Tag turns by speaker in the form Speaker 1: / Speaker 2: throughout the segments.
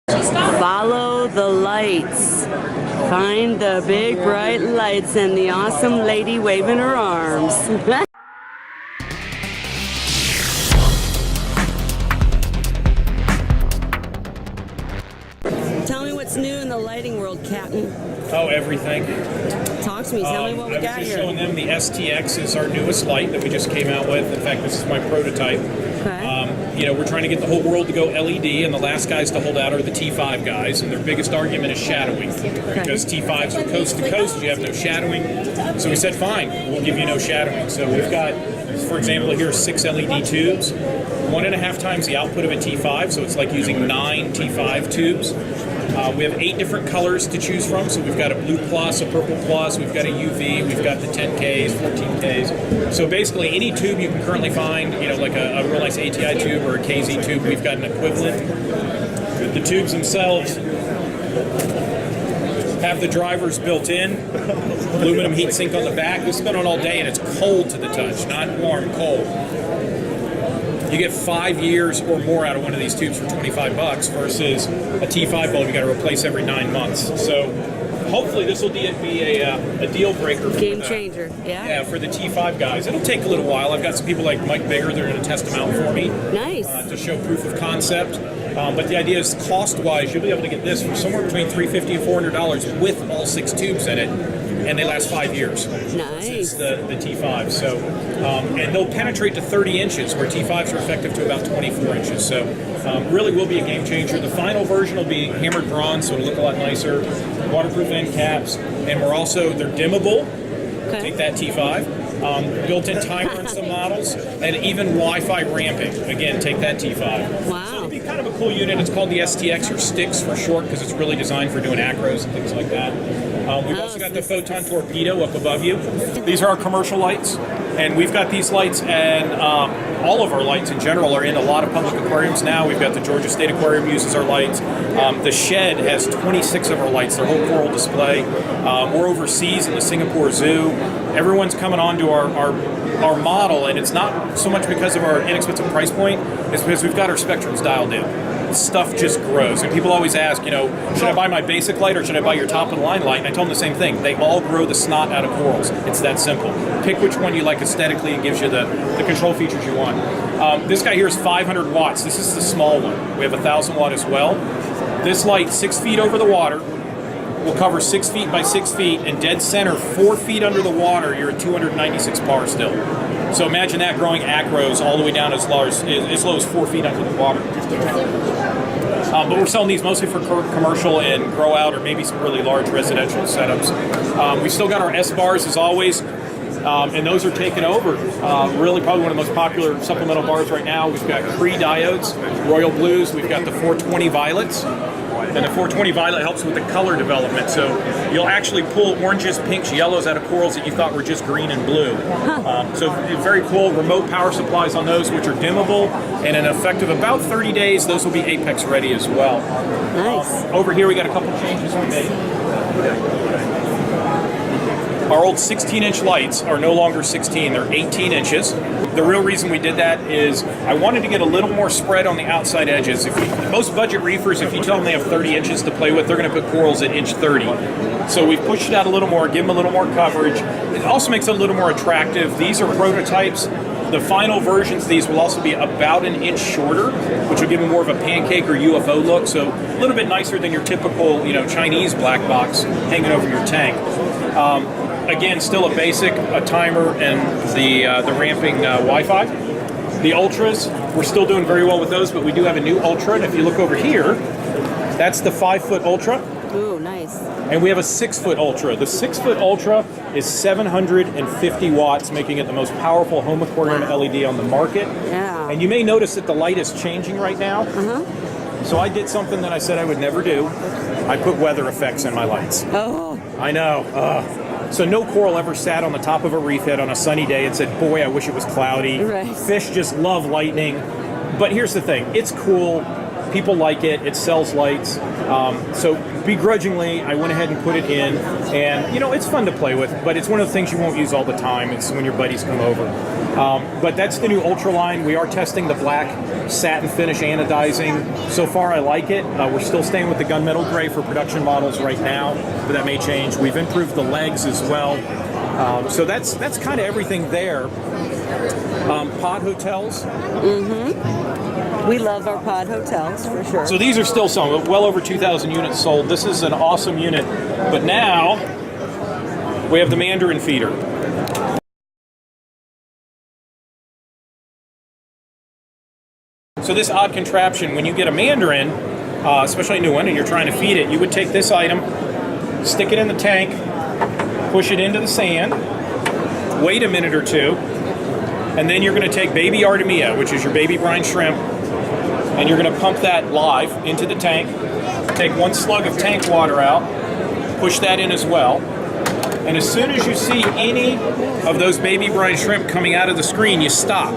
Speaker 1: Follow the lights. Find the big bright lights and the awesome lady waving her arms. Tell me what's new in the lighting world, Captain.
Speaker 2: Oh, everything.
Speaker 1: Talk to me. Tell me what we got here.
Speaker 2: I was just showing them the STX is our newest light that we just came out with. In fact, this is my prototype.
Speaker 1: Okay.
Speaker 2: You know, we're trying to get the whole world to go LED, and the last guys to hold out are the T5 guys, and their biggest argument is shadowing. Because T5s are coast to coast, you have no shadowing. So we said, fine, we'll give you no shadowing. So we've got, for example, here 6 LED tubes, 1.5 times the output of a T5, so it's like using 9 T5 tubes. We have 8 different colors to choose from, so we've got a blue plus, a purple plus, we've got a UV, we've got the 10Ks, 14Ks. So basically any tube you can currently find, you know, like a real nice ATI tube or a KZ tube, we've got an equivalent. The tubes themselves have the drivers built in, aluminum heat sink on the back. This has been on all day and it's cold to the touch, not warm, cold. You get 5 years or more out of one of these tubes for $25 versus a T5 bulb you got to replace every 9 months. So hopefully this will be a deal breaker.
Speaker 1: Game changer, yeah.
Speaker 2: Yeah, for the T5 guys. It'll take a little while. I've got some people like Mike Bigger that are going to test them out for me.
Speaker 1: Nice.
Speaker 2: To show proof of concept. But the idea is cost-wise, you'll be able to get this for somewhere between $350 and $400 with all 6 tubes in it. And they last 5 years.
Speaker 1: Nice.
Speaker 2: It's the T5. So, and they'll penetrate to 30 inches, where T5s are effective to about 24 inches. So, really will be a game changer. The final version will be hammered bronze, so it'll look a lot nicer. Waterproof end caps, and they're dimmable. Okay. Take that T5. Built-in timer in some models, and even Wi-Fi ramping. Again, take that T5.
Speaker 1: Wow.
Speaker 2: So it'll be kind of a cool unit. It's called the STX, or STX for short, because it's really designed for doing acros and things like that. We've also got the photon torpedo up above you. These are our commercial lights, and we've got these lights, and all of our lights in general are in a lot of public aquariums now. We've got the Georgia State Aquarium uses our lights. The Shed has 26 of our lights, their whole coral display. We're overseas in the Singapore Zoo. Everyone's coming on to our model, and it's not so much because of our inexpensive price point, it's because we've got our spectrums dialed in. Stuff just grows. And people always ask, you know, should I buy my basic light or should I buy your top-of-the-line light? And I tell them the same thing. They all grow the snot out of corals. It's that simple. Pick which one you like aesthetically and gives you the control features you want. This guy here is 500 watts. This is the small one. We have 1,000 watt as well. This light, 6 feet over the water, will cover 6 feet by 6 feet, and dead center, 4 feet under the water, you're at 296 bar still. So imagine that growing acros all the way down as low as 4 feet under the water. But we're selling these mostly for commercial and grow out, or maybe some really large residential setups. We've still got our S bars as always, and those are taking over. Really probably one of the most popular supplemental bars right now. We've got Cree diodes, Royal Blues, we've got the 420 violets. And the 420 violet helps with the color development. So you'll actually pull oranges, pinks, yellows out of corals that you thought were just green and blue. So very cool. Remote power supplies on those, which are dimmable. And in effective about 30 days, those will be Apex ready as well.
Speaker 1: Nice.
Speaker 2: Over here, we got a couple changes we made. Our old 16-inch lights are no longer 16, they're 18 inches. The real reason we did that is I wanted to get a little more spread on the outside edges. Most budget reefers, if you tell them they have 30 inches to play with, they're going to put corals at inch 30. So we've pushed it out a little more, give them a little more coverage. It also makes it a little more attractive. These are prototypes. The final versions of these will also be about an inch shorter, which will give them more of a pancake or UFO look. So a little bit nicer than your typical, Chinese black box hanging over your tank. Again, still a basic, a timer, and the ramping Wi-Fi. The Ultras, we're still doing very well with those, but we do have a new Ultra, and if you look over here, that's the 5-foot Ultra.
Speaker 1: Ooh, nice.
Speaker 2: And we have a 6-foot Ultra. The 6-foot Ultra is 750 watts, making it the most powerful home aquarium LED on the market.
Speaker 1: Yeah.
Speaker 2: And you may notice that the light is changing right now. So I did something that I said I would never do. I put weather effects in my lights.
Speaker 1: Oh.
Speaker 2: I know. So no coral ever sat on the top of a reef head on a sunny day and said, boy, I wish it was cloudy.
Speaker 1: Right.
Speaker 2: Fish just love lightning. But here's the thing. It's cool. People like it. It sells lights. So begrudgingly, I went ahead and put it in. And, you know, it's fun to play with, but it's one of the things you won't use all the time. It's when your buddies come over. But that's the new Ultra line. We are testing the black satin finish anodizing. So far, I like it. We're still staying with the gunmetal gray for production models right now, but that may change. We've improved the legs as well. So that's kind of everything there. Pod hotels.
Speaker 1: We love our pod hotels, for sure.
Speaker 2: So these are still selling, well over 2,000 units sold. This is an awesome unit. But now, we have the Mandarin feeder. So this odd contraption, when you get a Mandarin, especially a new one, and you're trying to feed it, you would take this item, stick it in the tank, push it into the sand, wait a minute or two, and then you're going to take baby Artemia, which is your baby brine shrimp, and you're going to pump that live into the tank, take one slug of tank water out, push that in as well, and as soon as you see any of those baby brine shrimp coming out of the screen, you stop.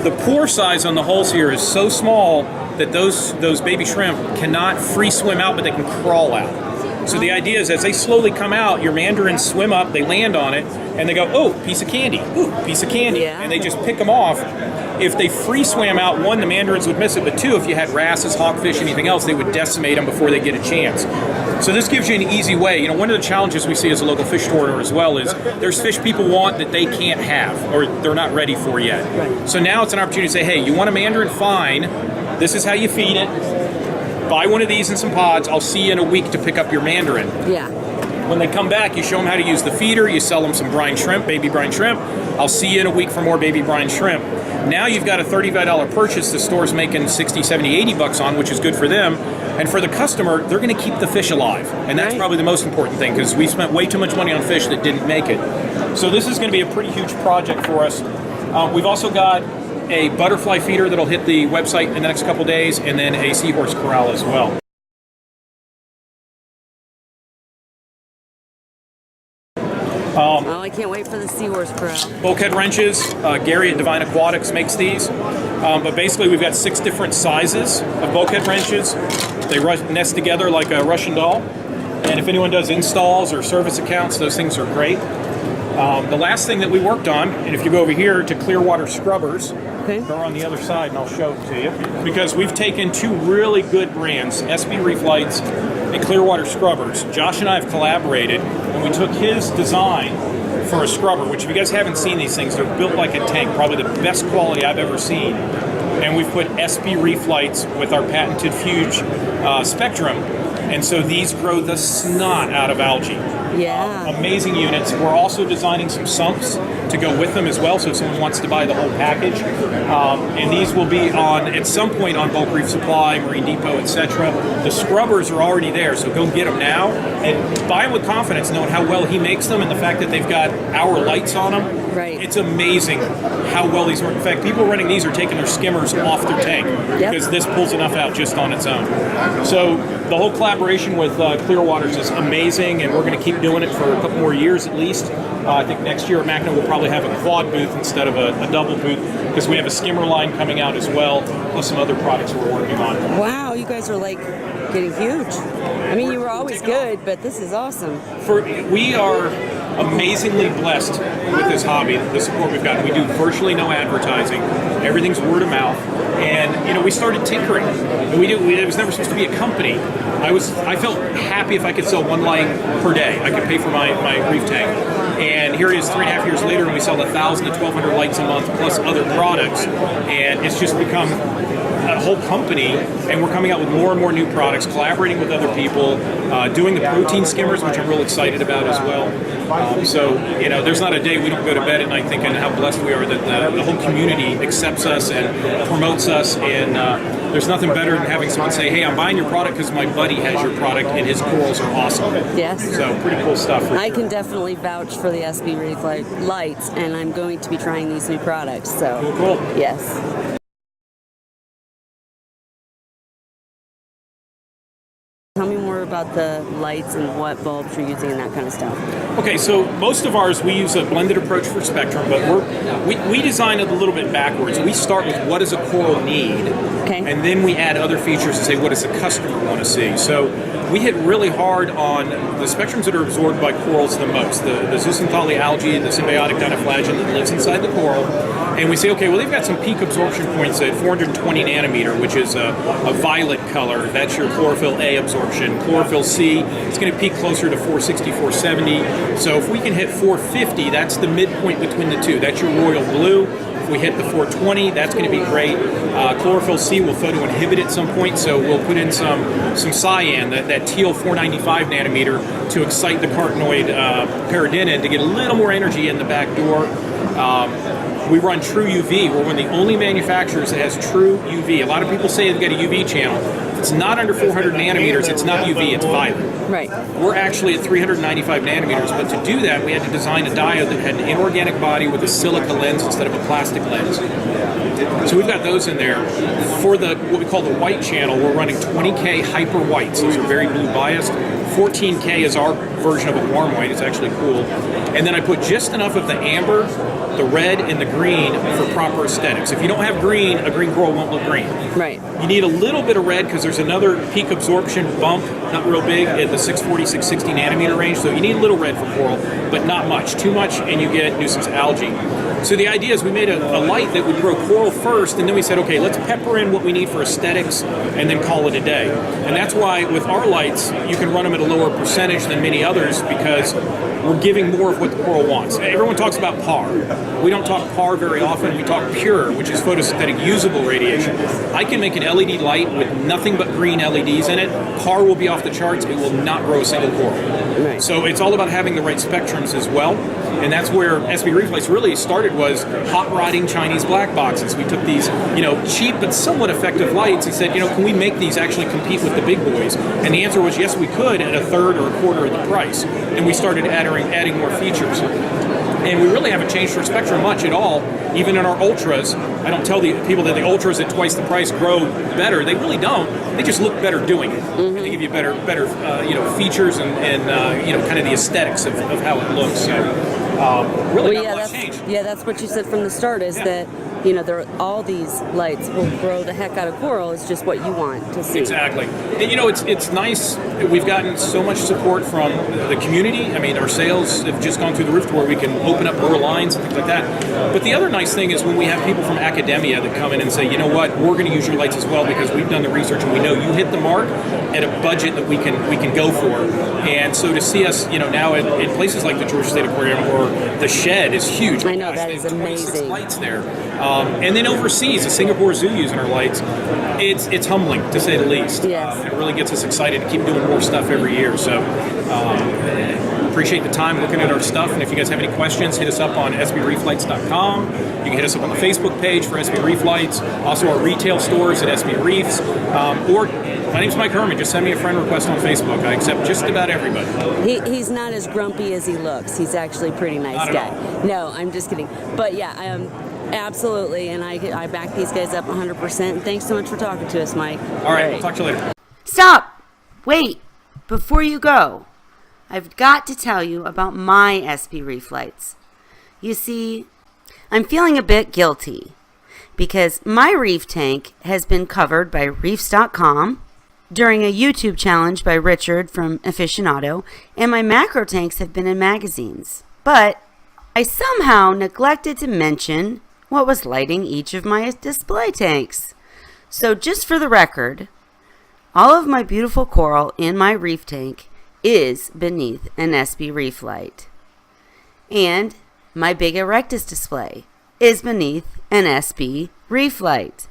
Speaker 2: The pore size on the holes here is so small that those baby shrimp cannot free swim out, but they can crawl out. So the idea is as they slowly come out, your mandarins swim up, they land on it, and they go, oh, piece of candy, ooh, piece of candy.
Speaker 1: Yeah.
Speaker 2: And they just pick them off. If they free swam out, one, the mandarins would miss it, but two, if you had wrasses, hawkfish, anything else, they would decimate them before they get a chance. So this gives you an easy way. You know, one of the challenges we see as a local fish store as well is there's fish people want that they can't have or they're not ready for yet.
Speaker 1: Right.
Speaker 2: So now it's an opportunity to say, hey, you want a mandarin? Fine. This is how you feed it. Buy one of these in some pods. I'll see you in a week to pick up your mandarin.
Speaker 1: Yeah.
Speaker 2: When they come back, you show them how to use the feeder. You sell them some brine shrimp, baby brine shrimp. I'll see you in a week for more baby brine shrimp. Now you've got a $35 purchase the store's making 60, 70, 80 bucks on, which is good for them. And for the customer, they're going to keep the fish alive. And that's probably the most important thing because we spent way too much money on fish that didn't make it. So this is going to be a pretty huge project for us. We've also got a butterfly feeder that'll hit the website in the next couple days, and then a seahorse corral as well.
Speaker 1: Oh, I can't wait for the Seahorse corral.
Speaker 2: Bulkhead wrenches, Gary at Divine Aquatics makes these. But basically we've got 6 different sizes of bulkhead wrenches. They nest together like a Russian doll. And if anyone does installs or service accounts, those things are great. The last thing that we worked on, and if you go over here to Clearwater Scrubbers, they're on the other side and I'll show it to you. Because we've taken 2 really good brands, SB Reef Lights and Clearwater Scrubbers. Josh and I have collaborated and we took his design for a scrubber, which if you guys haven't seen these things, they're built like a tank, probably the best quality I've ever seen. And we've put SB Reef Lights with our patented Fuge spectrum. And so these grow the snot out of algae.
Speaker 1: Yeah.
Speaker 2: Amazing units. We're also designing some sumps to go with them as well, so if someone wants to buy the whole package. And these will be on, at some point, on Bulk Reef Supply, Marine Depot, etc. The scrubbers are already there, so go get them now. And buy them with confidence, knowing how well he makes them and the fact that they've got our lights on them.
Speaker 1: Right.
Speaker 2: It's amazing how well these work. In fact, people running these are taking their skimmers off their tank because this pulls enough out just on its own. So the whole collaboration with Clearwaters is amazing, and we're going to keep doing it for a couple more years at least. I think next year at Macna we'll probably have a quad booth instead of a double booth because we have a skimmer line coming out as well, plus some other products we're working on.
Speaker 1: Wow, you guys are like getting huge. I mean, you were always good, but this is awesome.
Speaker 2: We are amazingly blessed with this hobby, the support we've gotten. We do virtually no advertising. Everything's word of mouth. And, you know, we started tinkering. It was never supposed to be a company. I felt happy if I could sell 1 light per day. I could pay for my reef tank. And here it is 3.5 years later, and we sell 1,000 to 1,200 lights a month plus other products. And it's just become a whole company, and we're coming out with more and more new products, collaborating with other people, doing the protein skimmers, which I'm real excited about as well. So, you know, there's not a day we don't go to bed at night thinking how blessed we are that the whole community accepts us and promotes us, and there's nothing better than having someone say, hey, I'm buying your product because my buddy has your product and his corals are awesome.
Speaker 1: Yes.
Speaker 2: So pretty cool stuff.
Speaker 1: I can definitely vouch for the SB Reef Lights, and I'm going to be trying these new products. So,
Speaker 2: cool.
Speaker 1: Yes. tell me more about the lights and what bulbs you're using and that kind of stuff.
Speaker 2: Okay, so most of ours, we use a blended approach for spectrum, but we design it a little bit backwards. We start with what does a coral need, and then we add other features and say what does the customer want to see. So we hit really hard on the spectrums that are absorbed by corals the most, the zooxanthellae algae, the symbiotic dinoflagellate that lives inside the coral. And we say, okay, well, they've got some peak absorption points at 420 nanometer, which is a violet color. That's your chlorophyll A absorption. Chlorophyll C, it's going to peak closer to 460, 470. So if we can hit 450, that's the midpoint between the two. That's your royal blue. If we hit the 420, that's going to be great. Chlorophyll C will photoinhibit at some point, so we'll put in some cyan, that teal 495 nanometer, to excite the carotenoid paradenin to get a little more energy in the back door. We run true UV. We're one of the only manufacturers that has true UV. A lot of people say they've got a UV channel. If it's not under 400 nanometers, it's not UV, it's violet.
Speaker 1: Right.
Speaker 2: We're actually at 395 nanometers, but to do that, we had to design a diode that had an inorganic body with a silica lens instead of a plastic lens. So we've got those in there. For what we call the white channel, we're running 20K hyper whites. Those are very blue biased. 14K is our version of a warm white. It's actually cool. And then I put just enough of the amber, the red, and the green for proper aesthetics. If you don't have green, a green coral won't look green.
Speaker 1: Right.
Speaker 2: You need a little bit of red because there's another peak absorption bump, not real big, at the 640, 660 nanometer range. So you need a little red for coral, but not much. Too much and you get nuisance algae. So the idea is we made a light that would grow coral first, and then we said, okay, let's pepper in what we need for aesthetics and then call it a day. And that's why with our lights, you can run them at a lower percentage than many others because we're giving more of what the coral wants. Everyone talks about PAR. We don't talk PAR very often. We talk pure, which is photosynthetic usable radiation. I can make an LED light with nothing but green LEDs in it. PAR will be off the charts. It will not grow a single coral.
Speaker 1: Right.
Speaker 2: So it's all about having the right spectrums as well. And that's where SB Reef Lights really started, was hot rodding Chinese black boxes. We took these, cheap but somewhat effective lights and said, can we make these actually compete with the big boys? And the answer was yes, we could, at a third or a quarter of the price. And we started adding more features. And we really haven't changed our spectrum much at all, even in our ultras. I don't tell the people that the ultras at twice the price grow better. They really don't. They just look better doing it. Mm-hmm. And they give you better features and kind of the aesthetics of how it looks. So really not much change.
Speaker 1: Yeah, that's what you said from the start, is that all these lights will grow the heck out of coral. It's just what you want to see.
Speaker 2: Exactly. And it's nice. We've gotten so much support from the community. I mean, our sales have just gone through the roof to where we can open up more lines and things like that. But the other nice thing is when we have people from academia that come in and say, you know what, we're going to use your lights as well because we've done the research and we know you hit the mark at a budget that we can go for. And so to see us, now in places like the Georgia State Aquarium or the Shed is huge.
Speaker 1: I know, that is amazing.
Speaker 2: Lights there. And then overseas, the Singapore Zoo using our lights, it's humbling to say the least.
Speaker 1: Yes.
Speaker 2: It really gets us excited to keep doing more stuff every year. So appreciate the time looking at our stuff. And if you guys have any questions, hit us up on sbreeflights.com. You can hit us up on the Facebook page for SB Reef Lights. Also our retail stores at SB Reefs. Or my name's Mike Herman. Just send me a friend request on Facebook. I accept just about everybody.
Speaker 1: He's not as grumpy as he looks. He's actually a pretty nice guy. No, I'm just kidding. But yeah, absolutely, and I back these guys up 100%. Thanks so much for talking to us, Mike.
Speaker 2: All right, we'll talk to you later.
Speaker 3: Stop! Wait, before you go, I've got to tell you about my SB Reef Lights. You see, I'm feeling a bit guilty because my reef tank has been covered by Reefs.com during a YouTube challenge by Richard from Aficionado, and my macro tanks have been in magazines. But I somehow neglected to mention what was lighting each of my display tanks. So just for the record, all of my beautiful coral in my reef tank is beneath an SB Reef light. And my big Erectus display is beneath an SB Reef light.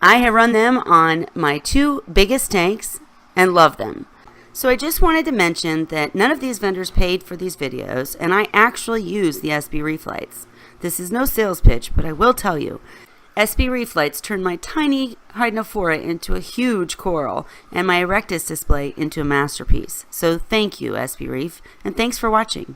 Speaker 3: I have run them on my two biggest tanks and love them. So I just wanted to mention that none of these vendors paid for these videos, and I actually use the SB Reef Lights. This is no sales pitch, but I will tell you, SB Reef Lights turned my tiny Hydnophora into a huge coral, and my Erectus display into a masterpiece. So thank you, SB Reef, and thanks for watching.